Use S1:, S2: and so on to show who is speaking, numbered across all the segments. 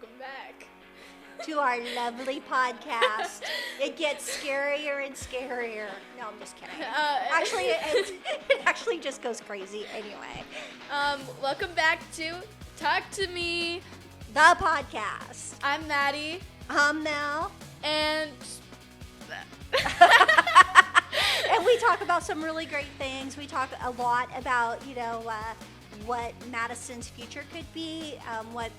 S1: Welcome back
S2: to our lovely podcast. It gets scarier and scarier. No, I'm just kidding. It actually just goes crazy anyway.
S1: Welcome back to Talk to Me,
S2: the podcast.
S1: I'm Maddie.
S2: I'm Mel.
S1: And
S2: we talk about some really great things. We talk a lot about, what Madison's future could be, what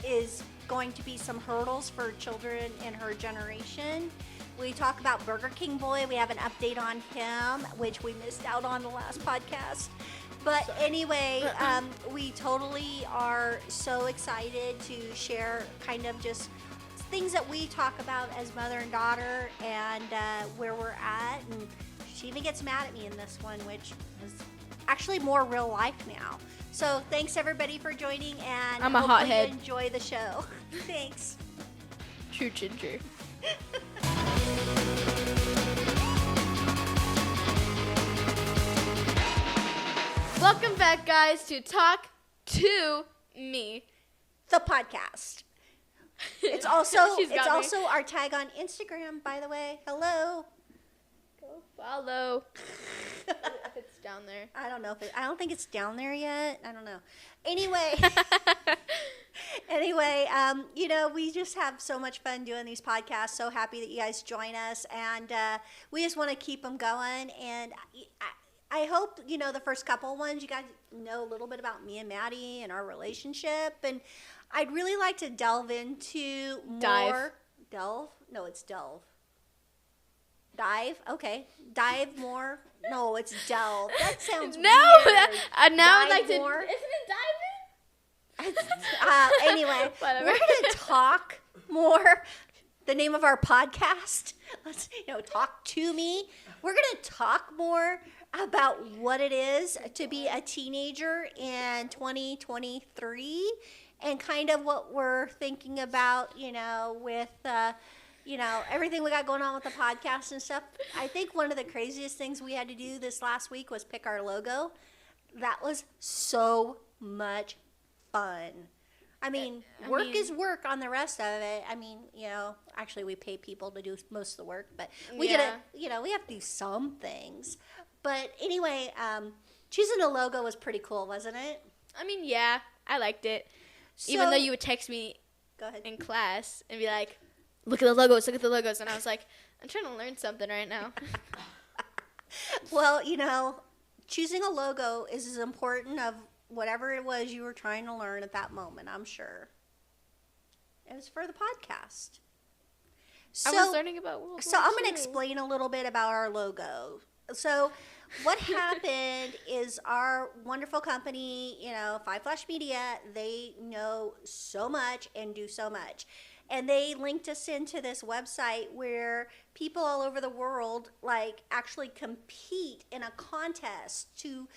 S2: is going to be some hurdles for children in her generation. We talk about Burger King Boy. We have an update on him, which we missed out on the last podcast. But anyway, we totally are so excited to share kind of just things that we talk about as mother and daughter and where we're at. And she even gets mad at me in this one, which is actually more real life now. So thanks everybody for joining, and
S1: I'm a hothead.
S2: You enjoy the show. Thanks.
S1: True ginger. Welcome back, guys, to Talk to Me,
S2: the podcast. It's also our tag on Instagram, by the way. Hello.
S1: Go follow. If it's down there.
S2: I don't know I don't think it's down there yet. I don't know. Anyway, we just have so much fun doing these podcasts. So happy that you guys join us, and we just want to keep them going. And I hope, the first couple ones, you guys know a little bit about me and Maddie and our relationship. And I'd really like to delve into more. Delve? No, it's delve. Dive? Okay. Dive more. No, it's delve. That sounds weird.
S1: Now I'd like
S2: more.
S1: Isn't it diving?
S2: Anyway,
S1: Whatever.
S2: We're going to talk more. The name of our podcast, let's talk to me. We're going to talk more about what it is to be a teenager in 2023 and kind of what we're thinking about, with everything we got going on with the podcast and stuff. I think one of the craziest things we had to do this last week was pick our logo. That was so much fun. Work is work on the rest of it. Actually we pay people to do most of the work, but we we have to do some things. But anyway, choosing a logo was pretty cool, wasn't it?
S1: Yeah, I liked it. So, even though you would text me in class and be like, look at the logos. And I was like, I'm trying to learn something right now.
S2: Well, choosing a logo is as important of whatever it was you were trying to learn at that moment, I'm sure. It was for the podcast.
S1: I was learning about World War II.
S2: So I'm going to explain a little bit about our logo. So what happened is our wonderful company, Five Flash Media, they know so much and do so much. And they linked us into this website where people all over the world actually compete in a contest to,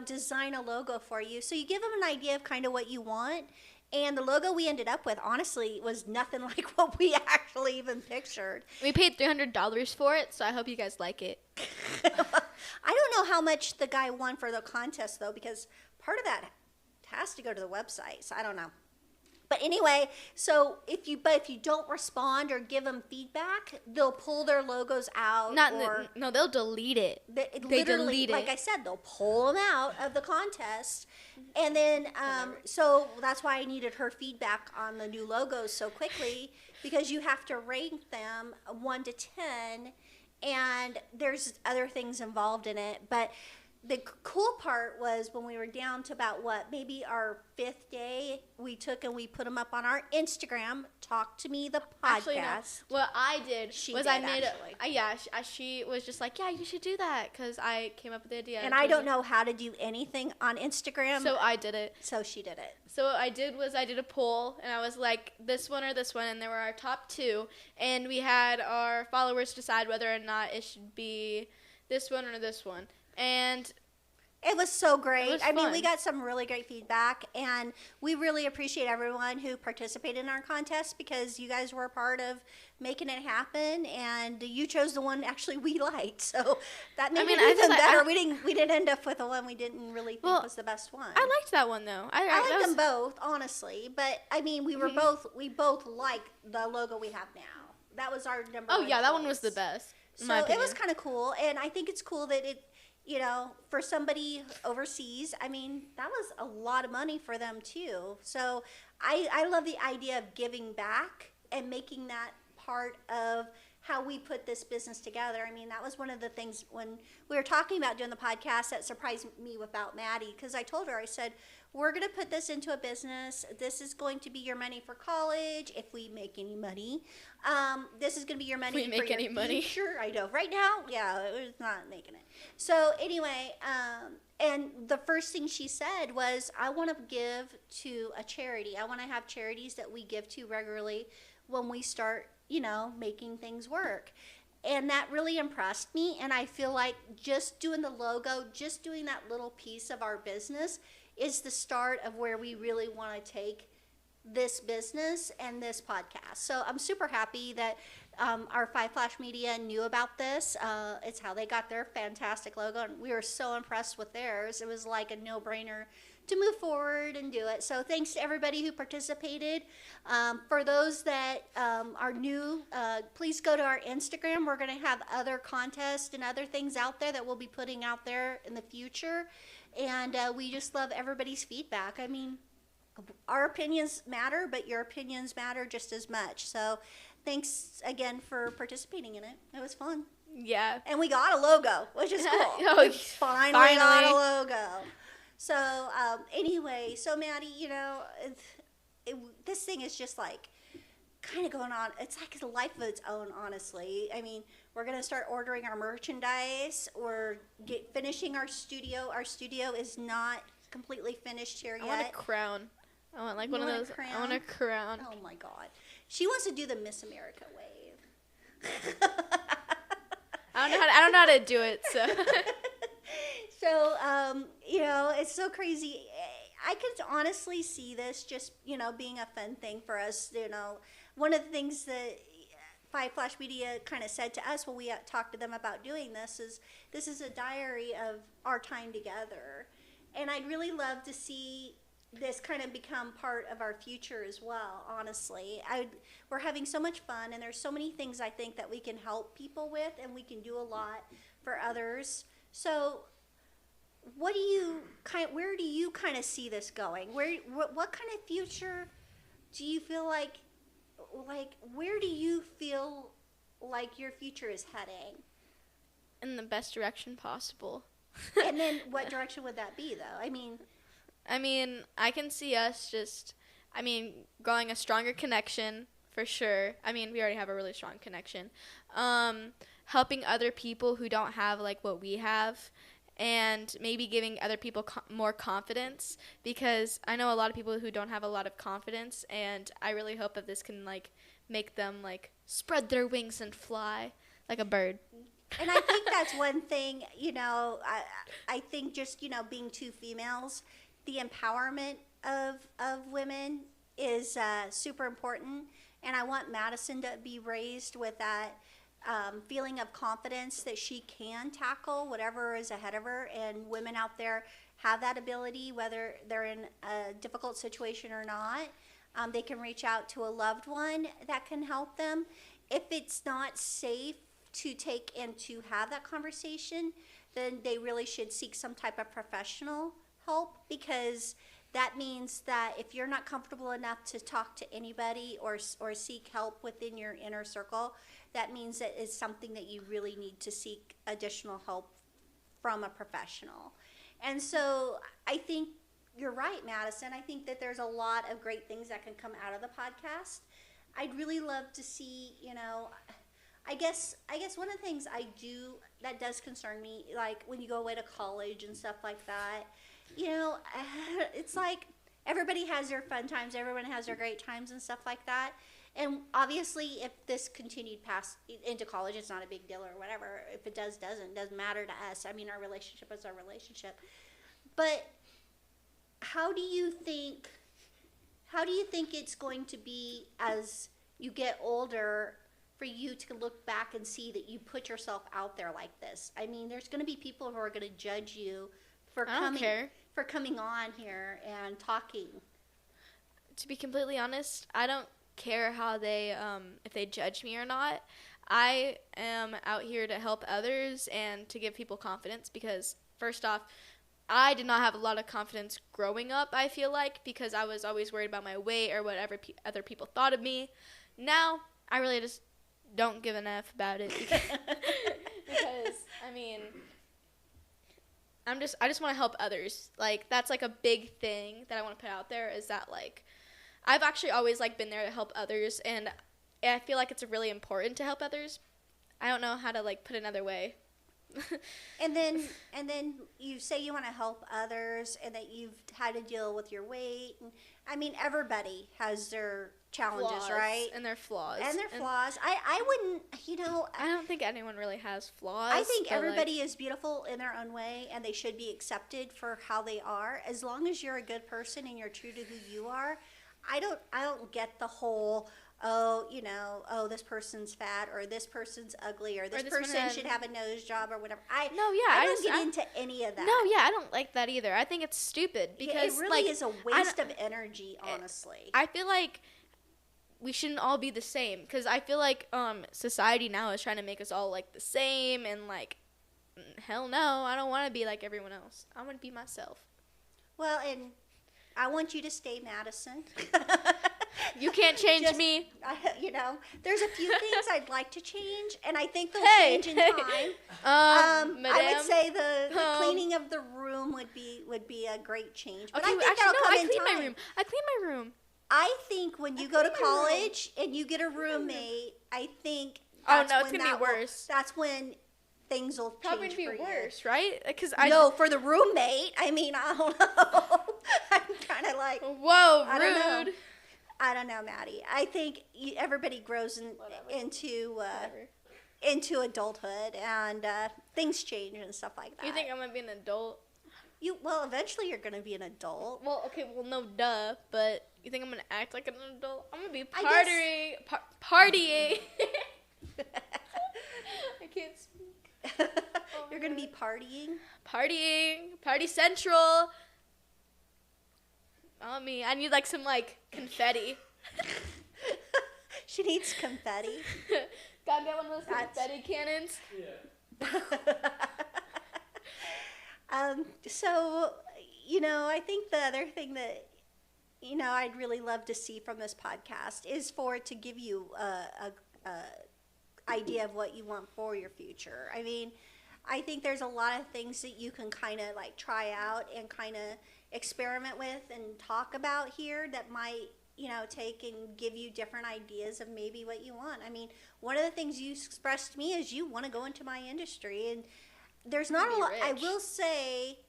S2: design a logo for you. So you give them an idea of kind of what you want. And the logo we ended up with, honestly, was nothing like what we actually even pictured.
S1: We paid $300 for it, so I hope you guys like it.
S2: I don't know how much the guy won for the contest, though, because part of that has to go to the website, so I don't know. But anyway, so if you don't respond or give them feedback, they'll pull their logos out.
S1: They'll delete it. They delete it.
S2: Like I said, they'll pull them out of the contest. And then, so that's why I needed her feedback on the new logos so quickly, because you have to rank them 1 to 10, and there's other things involved in it. But the cool part was when we were down to about maybe our 5th day, we took and we put them up on our Instagram, Talk to Me, the podcast.
S1: Actually, no. What I did she was she was just like, yeah, you should do that, because I came up with the idea.
S2: And I don't know how to do anything on Instagram.
S1: So I did it.
S2: So she did it.
S1: So what I did was I did a poll, and I was like, this one or this one, and there were our top 2, and we had our followers decide whether or not it should be this one or this one. And
S2: It was so great. I mean, we
S1: fun.
S2: got some really great feedback, and we really appreciate everyone who participated in our contest because you guys were a part of making it happen, and you chose the one actually we liked. So that made it even better. We didn't end up with the one we didn't really think was the best one.
S1: I liked that one though.
S2: I liked them both, honestly. But I mean, we both liked the logo we have now. That was our number one.
S1: Oh yeah, that one was the best.
S2: So it was kind of cool, and I think it's cool that it. You know, for somebody overseas, I mean, that was a lot of money for them too. So I love the idea of giving back and making that part of how we put this business together. I mean, that was one of the things when we were talking about doing the podcast that surprised me about Maddie, because I told her, I said, we're going to put this into a business. This is going to be your money for college, if we make any money. This is going to be your money for your future. Sure, I know. Right now, yeah, it was not making it. So anyway, and the first thing she said was, I want to give to a charity. I want to have charities that we give to regularly when we start, you know, making things work. And that really impressed me. And I feel like just doing the logo, just doing that little piece of our business is the start of where we really want to take this business and this podcast. So I'm super happy that our Five Flash Media knew about this. It's how they got their fantastic logo, and we were so impressed with theirs. It was like a no-brainer to move forward and do it. So thanks to everybody who participated. For those that are new, please go to our Instagram. We're going to have other contests and other things out there that we'll be putting out there in the future. And we just love everybody's feedback. I mean, our opinions matter, but your opinions matter just as much. So thanks again for participating in it. It was fun.
S1: Yeah.
S2: And we got a logo, which is cool. We finally got a logo. So anyway, so Maddie, you know, this thing is just like kind of going on. It's like a life of its own, honestly. I mean, we're going to start ordering our merchandise. We're finishing our studio. Our studio is not completely finished here yet.
S1: I want a crown. I want like one of those. I want a crown.
S2: Oh my God. She wants to do the Miss America wave.
S1: I don't know how to do it, so.
S2: So, you know, it's so crazy. I could honestly see this just, you know, being a fun thing for us. You know, one of the things that Five Flash Media kind of said to us when we talked to them about doing this is a diary of our time together. And I'd really love to see this kind of become part of our future as well, honestly. We're having so much fun, and there's so many things I think that we can help people with, and we can do a lot for others. So where do you kind of see this going? What kind of future do you feel like where do you feel like your future is heading?
S1: In the best direction possible.
S2: And then what direction would that be, though? I mean,
S1: I can see us growing a stronger connection for sure. I mean, we already have a really strong connection. Helping other people who don't have like what we have, and maybe giving other people more confidence, because I know a lot of people who don't have a lot of confidence, and I really hope that this can like make them like spread their wings and fly like a bird.
S2: And I think that's one thing, you know, I think just, you know, being two females, the empowerment of women is super important. And I want Madison to be raised with that feeling of confidence that she can tackle whatever is ahead of her. And women out there have that ability, whether they're in a difficult situation or not. They can reach out to a loved one that can help them. If it's not safe to take and to have that conversation, then they really should seek some type of professional help, because that means that if you're not comfortable enough to talk to anybody or seek help within your inner circle, that means that it's something that you really need to seek additional help from a professional. And so I think you're right, Madison. I think that there's a lot of great things that can come out of the podcast. I'd really love to see, you know, I guess one of the things I do that does concern me, like when you go away to college and stuff like that, you know, it's like everybody has their fun times, everyone has their great times and stuff like that. And obviously, if this continued past into college, it's not a big deal or whatever. If it doesn't matter to us. I mean, our relationship is our relationship. But how do you think it's going to be as you get older for you to look back and see that you put yourself out there like this? I mean, there's going to be people who are going to judge you for coming on here and talking.
S1: To be completely honest, I don't care how they if they judge me or not. I am out here to help others and to give people confidence because first off, I did not have a lot of confidence growing up, I feel like, because I was always worried about my weight or whatever other people thought of me. Now, I really just don't give an F about it because I mean, I just want to help others. Like, that's like a big thing that I want to put out there is that like I've actually always like been there to help others, and I feel like it's really important to help others. I don't know how to like put another way.
S2: And then you say you want to help others and that you've had to deal with your weight. And, I mean, everybody has their challenges,
S1: flaws,
S2: right?
S1: And their flaws.
S2: I wouldn't,
S1: I don't think anyone really has flaws.
S2: I think everybody is beautiful in their own way and they should be accepted for how they are. As long as you're a good person and you're true to who you are, I don't get the whole, this person's fat or this person's ugly or this person should have a nose job or whatever. I don't get into any of that.
S1: No, yeah, I don't like that either. I think it's stupid because
S2: it really is a waste of energy, honestly.
S1: I feel like we shouldn't all be the same because I feel like society now is trying to make us all like the same and like hell no, I don't want to be like everyone else. I want to be myself.
S2: Well, and I want you to stay Madison.
S1: You can't change me.
S2: There's a few things I'd like to change, and I think they'll change in time. I would say the cleaning of the room would be a great change. But
S1: okay,
S2: I think that'll come in time.
S1: I clean my room.
S2: I think when you go to college and you get a roommate, I think
S1: it's gonna be worse.
S2: That's when things will
S1: probably
S2: change
S1: be
S2: for
S1: worse,
S2: you.
S1: right? Because
S2: for the roommate. I mean, I don't know. I'm kind of like,
S1: whoa, rude.
S2: I don't know, Maddie. I think everybody grows into adulthood, and things change and stuff like that.
S1: You think I'm gonna be an adult?
S2: Eventually you're gonna be an adult.
S1: Well, okay, no, duh. But you think I'm gonna act like an adult? I'm gonna be partying. I can't speak.
S2: You're gonna be partying.
S1: Party central. I need like some like confetti.
S2: She needs confetti.
S1: Gotta get one of those confetti cannons.
S3: Yeah.
S2: So, I think the other thing that, I'd really love to see from this podcast is for it to give you a idea of what you want for your future. I mean, I think there's a lot of things that you can kind of like try out and kind of experiment with and talk about here that might, take and give you different ideas of maybe what you want. I mean, one of the things you expressed to me is you want to go into my industry, and there's not a lot. I will say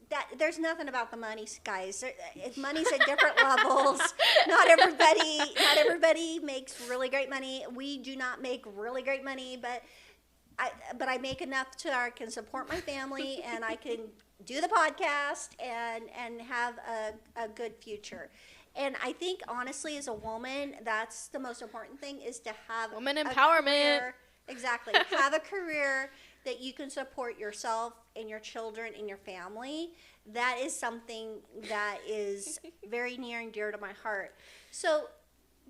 S2: that there's nothing about the money, guys. Money's at different levels. Not everybody makes really great money. We do not make really great money, but I make enough I can support my family and I can do the podcast and have a good future. And I think, honestly, as a woman, that's the most important thing is to have
S1: woman empowerment.
S2: Exactly. Have a career that you can support yourself and your children and your family. That is something that is very near and dear to my heart. So,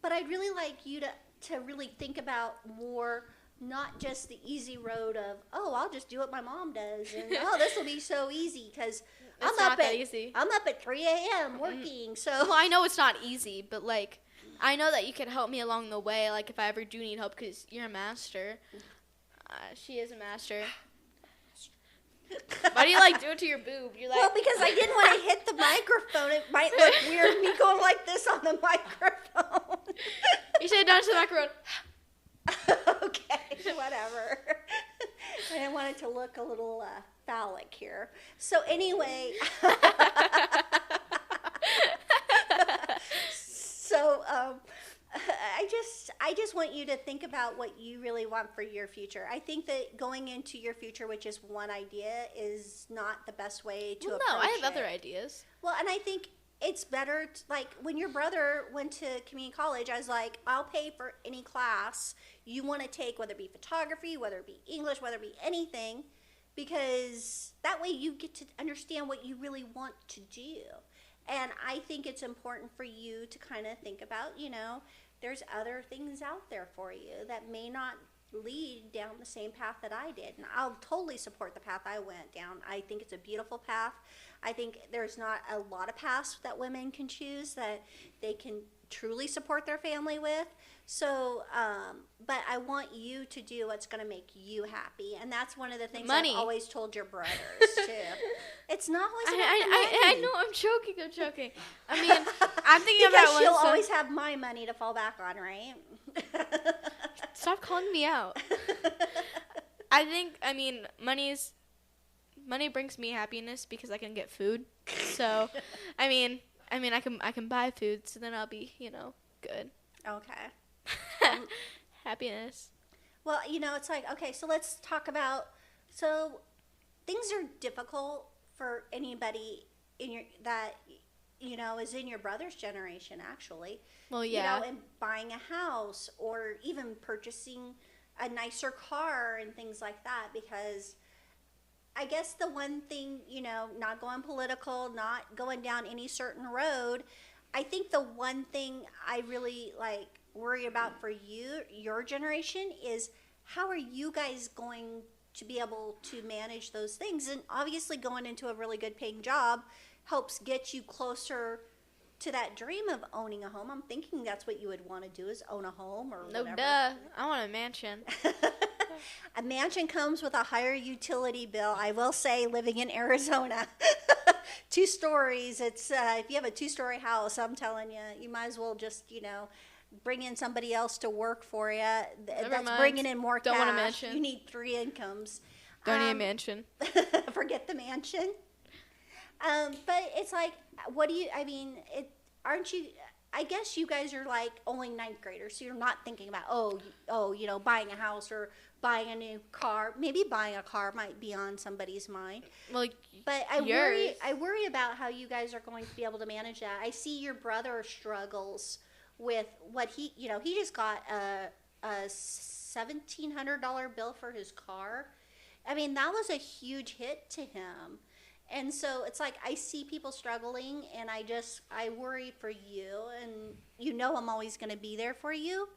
S2: but I'd really like you to really think about more, not just the easy road of, I'll just do what my mom does, and this will be so easy because I'm up at 3 a.m. working. So
S1: well, I know it's not easy, but like I know that you can help me along the way. Like if I ever do need help, because you're a master. She is a master. Why do you like do it to your boob? You're like,
S2: well, because I didn't want to hit the microphone. It might look weird me going like this on the microphone.
S1: You should have done it to the microphone.
S2: Okay, whatever. I didn't want it to look a little phallic here. So anyway, I just want you to think about what you really want for your future. I think that going into your future with just one idea is not the best way to approach it.
S1: No, I have other ideas.
S2: Well, and I think it's better, like, when your brother went to community college, I was like, I'll pay for any class you want to take, whether it be photography, whether it be English, whether it be anything, because that way you get to understand what you really want to do. And I think it's important for you to kind of think about, there's other things out there for you that may not lead down the same path that I did. And I'll totally support the path I went down. I think it's a beautiful path. I think there's not a lot of paths that women can choose that they can truly support their family with. So, but I want you to do what's going to make you happy. And that's one of the things I've always told your brothers, too. It's not always about the money.
S1: I know, I'm joking. I mean, I'm thinking
S2: because
S1: about
S2: she'll always have my money to fall back on, right?
S1: Stop calling me out. Money brings me happiness because I can get food. So, I can buy food, so then I'll be, good.
S2: Okay.
S1: Happiness.
S2: Well, it's like, okay, so let's talk about, so things are difficult for anybody is in your brother's generation, actually.
S1: Well, yeah.
S2: And buying a house or even purchasing a nicer car and things like that, because I guess the one thing, not going political, not going down any certain road, I think the one thing I really worry about for your generation is how are you guys going to be able to manage those things? And obviously going into a really good paying job helps get you closer to that dream of owning a home. I'm thinking that's what you would want to do, is own a home or whatever.
S1: No, duh. I want a mansion.
S2: A mansion comes with a higher utility bill. I will say, living in Arizona, 2 stories. It's if you have a 2-story house, I'm telling you, you might as well just bring in somebody else to work for you. That's bringing in more cash.
S1: Don't want a mansion.
S2: You need 3 incomes.
S1: Don't need a mansion.
S2: Forget the mansion. But it's like, aren't you? I guess you guys are only 9th graders, so you're not thinking about buying a house or buying a new car. Maybe buying a car might be on somebody's mind.
S1: Well,
S2: but I worry about how you guys are going to be able to manage that. I see your brother struggles with what he just got a $1,700 bill for his car. I mean, that was a huge hit to him. And so it's like I see people struggling, and I worry for you, and I'm always going to be there for you.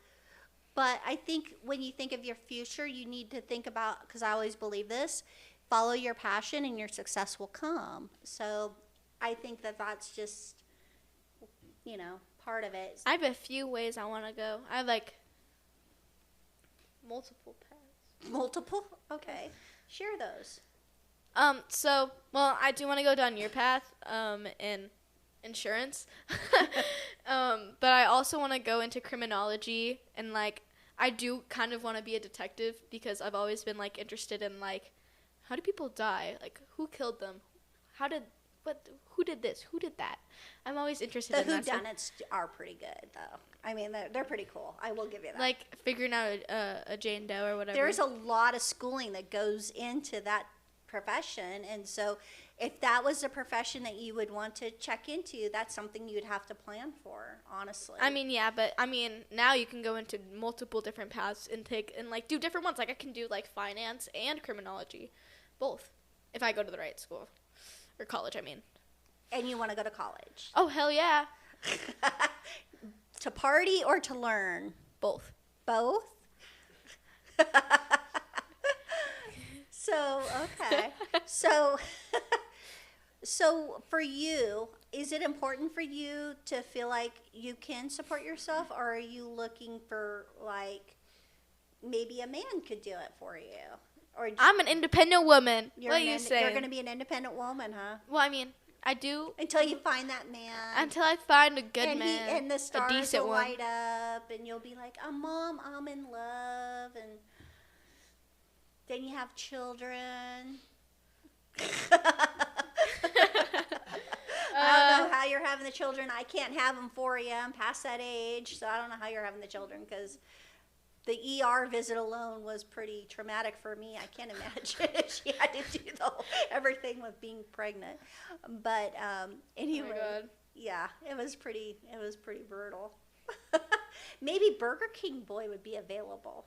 S2: But I think when you think of your future, you need to think about, because I always believe this, follow your passion and your success will come. So I think that's just, part of it.
S1: I have a few ways I want to go. I have multiple paths.
S2: Multiple? Okay. Share those.
S1: I do want to go down your path, in insurance. But I also want to go into criminology, and I do kind of want to be a detective because I've always been interested in how do people die? Who killed them? Who did this? Who did that? I'm always interested in that.
S2: The whodunits are pretty good, though. I mean, they're pretty cool. I will give you that.
S1: Figuring out a Jane Doe or whatever.
S2: There's a lot of schooling that goes into that profession, and so if that was a profession that you would want to check into, that's something you'd have to plan for, honestly.
S1: But now you can go into multiple different paths and do different ones. I can do finance and criminology, both, if I go to the right school or college.
S2: And you want to go to college?
S1: Oh, hell yeah!
S2: To party or to learn?
S1: Both.
S2: Both? So, okay. So for you, is it important for you to feel like you can support yourself, or are you looking for maybe a man could do it for you? Or
S1: I'm an independent woman. What are you saying?
S2: You're going to be an independent woman, huh?
S1: Well, I do.
S2: Until you find that man.
S1: Until I find a good man.
S2: And the stars
S1: a decent
S2: will
S1: one.
S2: light up, and you'll be like, Mom, I'm in love, and then you have children. I don't know how you're having the children. I can't have them for you. I'm past that age, so I don't know how you're having the children because the ER visit alone was pretty traumatic for me. I can't imagine if she had to do everything with being pregnant. But anyway,
S1: Oh my God.
S2: yeah, it was pretty brutal. Maybe Burger King Boy would be available.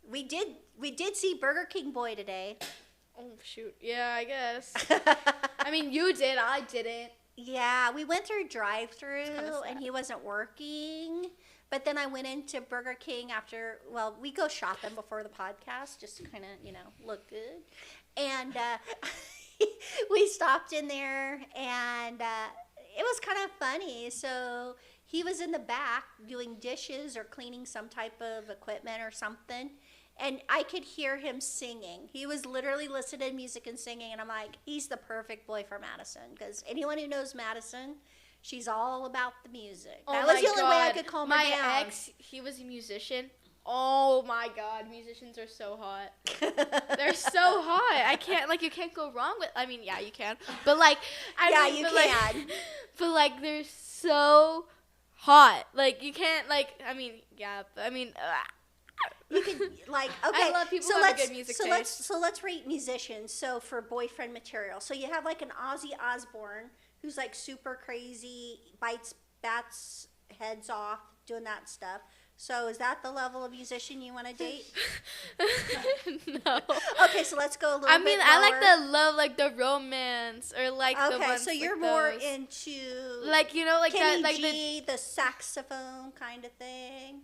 S2: We did see Burger King Boy today.
S1: Oh shoot. Yeah, I guess. I mean, you did. I didn't.
S2: Yeah, we went through drive-through
S1: sad.
S2: and he wasn't working. But then I went into Burger King after, well, we go shopping before the podcast just to kind of, look good. And we stopped in there and it was kind of funny. So he was in the back doing dishes or cleaning some type of equipment or something. And I could hear him singing. He was literally listening to music and singing. And I'm like, he's the perfect boy for Madison. Because anyone who knows Madison, she's all about the music. That was the only way I could calm her down.
S1: My ex, he was a musician. Oh my God, musicians are so hot. They're so hot. I can't, you can't go wrong with, I mean, yeah, you can. But
S2: you can.
S1: But they're so hot. You can't, yeah, but
S2: you can okay.
S1: I love people who have a good music taste.
S2: Let's rate musicians. So for boyfriend material, so you have an Ozzy Osbourne who's super crazy, bites bats heads off, doing that stuff. So is that the level of musician you want to date?
S1: No.
S2: Okay, so let's go a little bit lower.
S1: I like the love, the romance, or the ones.
S2: Okay, so you're more into
S1: Kenny
S2: that, G, the saxophone kind of thing.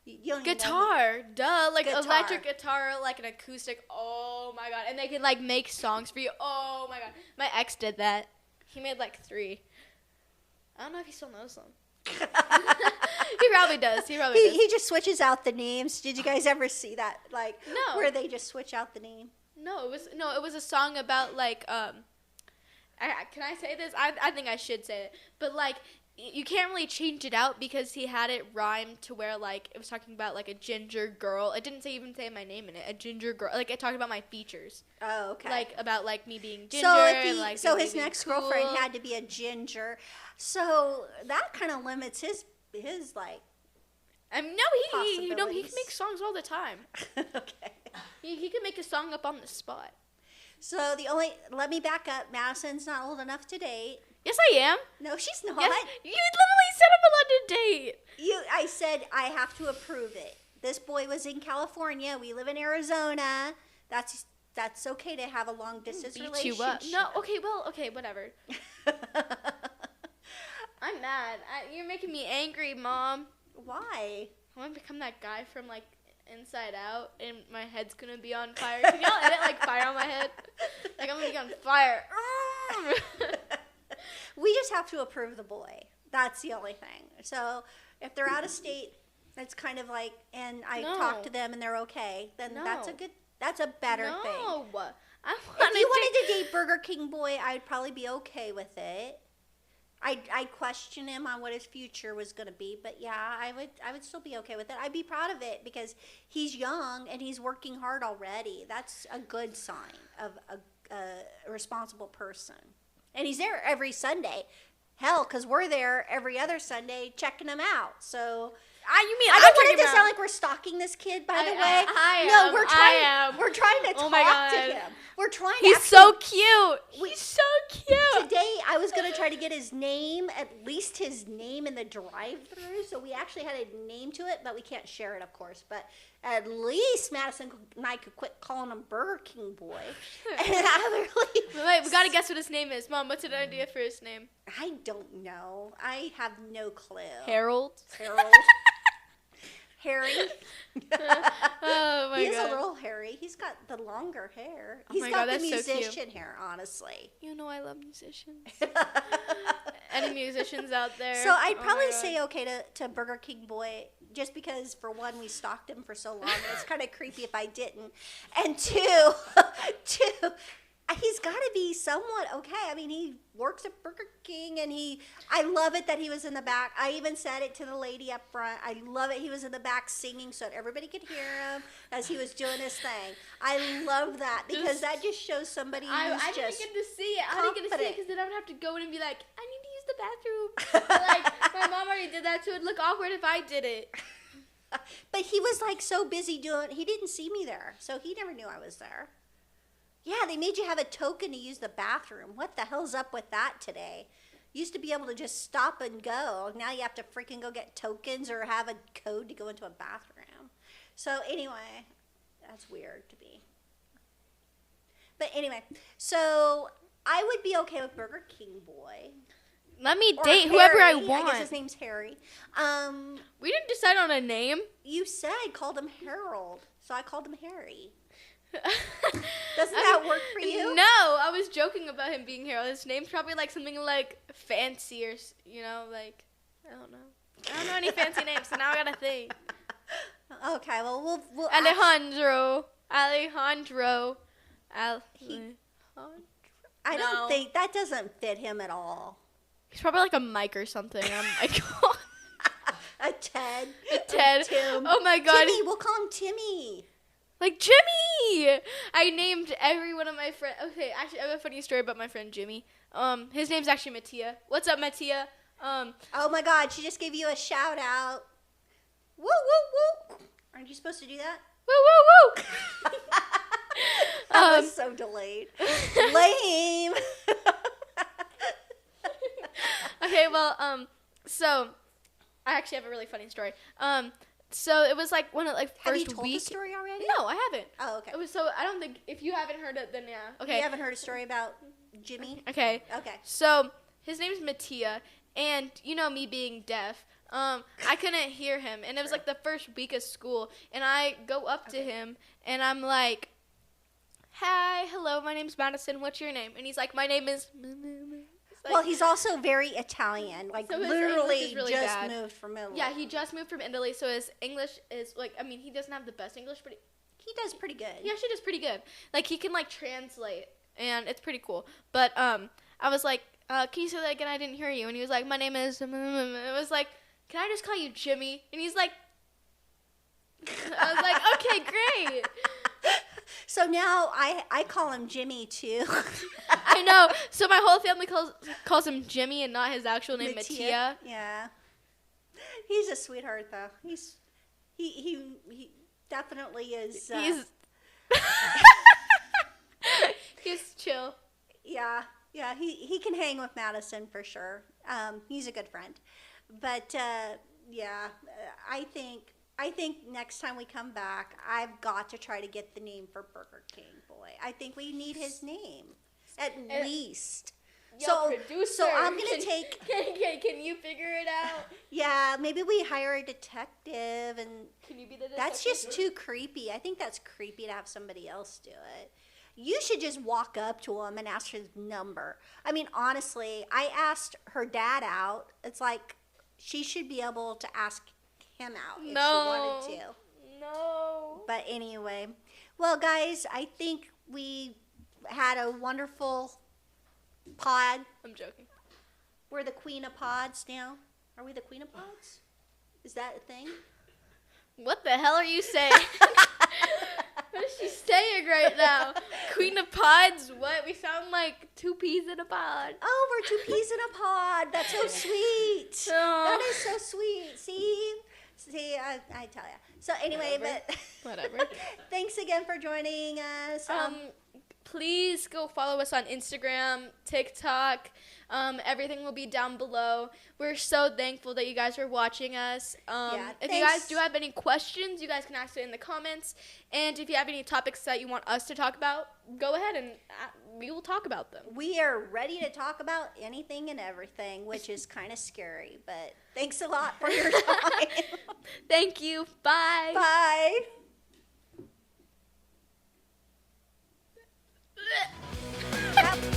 S2: You don't
S1: guitar, duh,
S2: guitar.
S1: Electric guitar, an acoustic. Oh my God, and they can make songs for you. Oh my God, my ex did that. He made 3. I don't know if he still knows them. He probably does.
S2: He just switches out the names. Did you guys ever see that?
S1: No.
S2: Where they just switch out the name?
S1: No, it was a song about can I say this? I think I should say it, but you can't really change it out because he had it rhymed to where it was talking about a ginger girl. It didn't even say my name in it. A ginger girl. It talked about my features.
S2: Oh, okay.
S1: About me being ginger.
S2: So his next girlfriend had to be a ginger. So that kind of limits his
S1: no, he can make songs all the time.
S2: Okay.
S1: He can make a song up on the spot.
S2: So let me back up. Madison's not old enough to date.
S1: Yes, I am.
S2: No, she's not.
S1: Yes, you literally said I'm allowed to date.
S2: I said I have to approve it. This boy was in California. We live in Arizona. That's okay to have a long distance relationship.
S1: You up. No, okay, whatever. I'm mad. You're making me angry, Mom.
S2: Why?
S1: I want to become that guy from Inside Out, and my head's gonna be on fire. Can y'all edit fire on my head? I'm gonna be on fire.
S2: We just have to approve the boy. That's the only thing. So if they're out of state, it's kind of and I talk to them and they're okay, then that's a better thing.
S1: No.
S2: If you wanted to date Burger King Boy, I'd probably be okay with it. I'd question him on what his future was going to be, but yeah, I would still be okay with it. I'd be proud of it because he's young and he's working hard already. That's a good sign of a responsible person. And he's there every Sunday. Hell, because we're there every other Sunday checking him out. So
S1: You mean
S2: I don't want it to sound like we're stalking this kid, by the way.
S1: I am.
S2: We're trying to
S1: Oh my
S2: talk to
S1: God.
S2: him. We're trying to
S1: He's so cute. He's so cute.
S2: Today, I was going to try to get his name, at least his name in the drive-thru. So we actually had a name to it, but we can't share it, of course. But at least Madison and I could quit calling him Burger King Boy. And I really...
S1: Wait, we got to guess what his name is. Mom, what's an idea for his name?
S2: I don't know. I have no clue.
S1: Harold.
S2: Harry.
S1: Oh my God.
S2: He's a little hairy. He's got the longer hair. He's got the musician hair, honestly.
S1: You know I love musicians. Any musicians out there?
S2: So I'd probably say okay to Burger King Boy, just because for one, we stalked him for so long. It's kind of creepy if I didn't. And two, he's got to be somewhat okay. I mean, he works at Burger King, and I love it that he was in the back. I even said it to the lady up front. I love it. He was in the back singing so that everybody could hear him as he was doing his thing. I love that because that just shows somebody who's
S1: I didn't get to see it. I didn't get to see it because then I would have to go in and be like, I need to use the bathroom. But, like, my mom already did that, so it'd look awkward if I did it.
S2: But he was like so busy he didn't see me there, so he never knew I was there. Yeah, they made you have a token to use the bathroom. What the hell's up with that today? Used to be able to just stop and go. Now you have to freaking go get tokens or have a code to go into a bathroom. So anyway, that's weird to me. But anyway, so I would be okay with Burger King boy.
S1: Let me
S2: Or
S1: date whoever I
S2: Harry.
S1: want.
S2: I guess his name's Harry.
S1: We didn't decide on a name.
S2: You said called him Harold, so I called him Harry. Doesn't that work for you?
S1: No, I was joking about him being Harold. His name's probably like something like fancy or, like, I don't know. I don't know any fancy names, so now I gotta think.
S2: Okay, well, we'll
S1: Alejandro.
S2: I don't think that doesn't fit him at all.
S1: He's probably like a Mike or something. I'm like,
S2: A Ted.
S1: Ted.
S2: Tim.
S1: Oh my God.
S2: Timmy, we'll call him Timmy.
S1: Like Jimmy! I named every one of my friends. Okay, actually, I have a funny story about my friend Jimmy. His name's actually Mattia. What's up, Mattia?
S2: Oh my God, she just gave you a shout out. Woo, woo, woo. Aren't you supposed to do that?
S1: Woo, woo, woo!
S2: That was so delayed. Lame.
S1: Okay, well, so I actually have a really funny story. So it was like one of like
S2: Have you
S1: first
S2: told
S1: week.
S2: the story already?
S1: No, I haven't.
S2: Oh, okay.
S1: It was so I don't think if you haven't heard it, then yeah. Okay.
S2: You haven't heard a story about Jimmy?
S1: Okay.
S2: Okay.
S1: So his name's Mattia, and you know me being deaf, I couldn't hear him, and it was like the first week of school, and I go up to him, and I'm like, "Hi, hello, my name's Madison. What's your name?" And he's like, "My name is." Like,
S2: Well, he's also very Italian. Like,
S1: So his
S2: literally
S1: English is really
S2: just
S1: bad.
S2: moved from Italy.
S1: yeah, he just moved from Italy, so his English is like, I mean, he doesn't have the best English, but
S2: He does pretty good.
S1: he actually does pretty good. Like, he can like translate, and it's pretty cool. But I was like, "Can you say that again? I didn't hear you." And he was like, "My name is." And it was like, "Can I just call you Jimmy?" And he's like, I was like, "Okay, great."
S2: So now I call him Jimmy, too.
S1: I know. So my whole family calls him Jimmy and not his actual name, Mattia.
S2: Yeah. He's a sweetheart, though. He definitely is.
S1: He's chill.
S2: Yeah. He can hang with Madison for sure. He's a good friend. But I think next time we come back, I've got to try to get the name for Burger King boy. I think we need his name at least.
S1: Producer,
S2: I'm gonna take.
S1: Can you figure it out?
S2: Yeah, maybe we hire a detective, and
S1: Can you be the detective?
S2: that's just too creepy. I think that's creepy to have somebody else do it. You should just walk up to him and ask his number. I mean, honestly, I asked her dad out. It's like she should be able to ask him out if she wanted to.
S1: No.
S2: But anyway, well, guys, I think we had a wonderful pod.
S1: I'm joking.
S2: We're the queen of pods now. Are we the queen of pods? Is that a thing?
S1: What the hell are you saying? What is she saying right now? Queen of pods? What? We sound like two peas in a pod.
S2: Oh, we're two peas in a pod. That's so sweet.
S1: Oh.
S2: That is so sweet. See, I tell ya. So anyway,
S1: Whatever.
S2: Thanks again for joining us.
S1: Please go follow us on Instagram, TikTok. Everything will be down below. We're so thankful that you guys are watching us. If you guys do have any questions, you guys can ask it in the comments. And if you have any topics that you want us to talk about, go ahead and we will talk about them.
S2: We are ready to talk about anything and everything, which is kind of scary. But thanks a lot for your time.
S1: Thank you. Bye.
S2: Bye. Yep.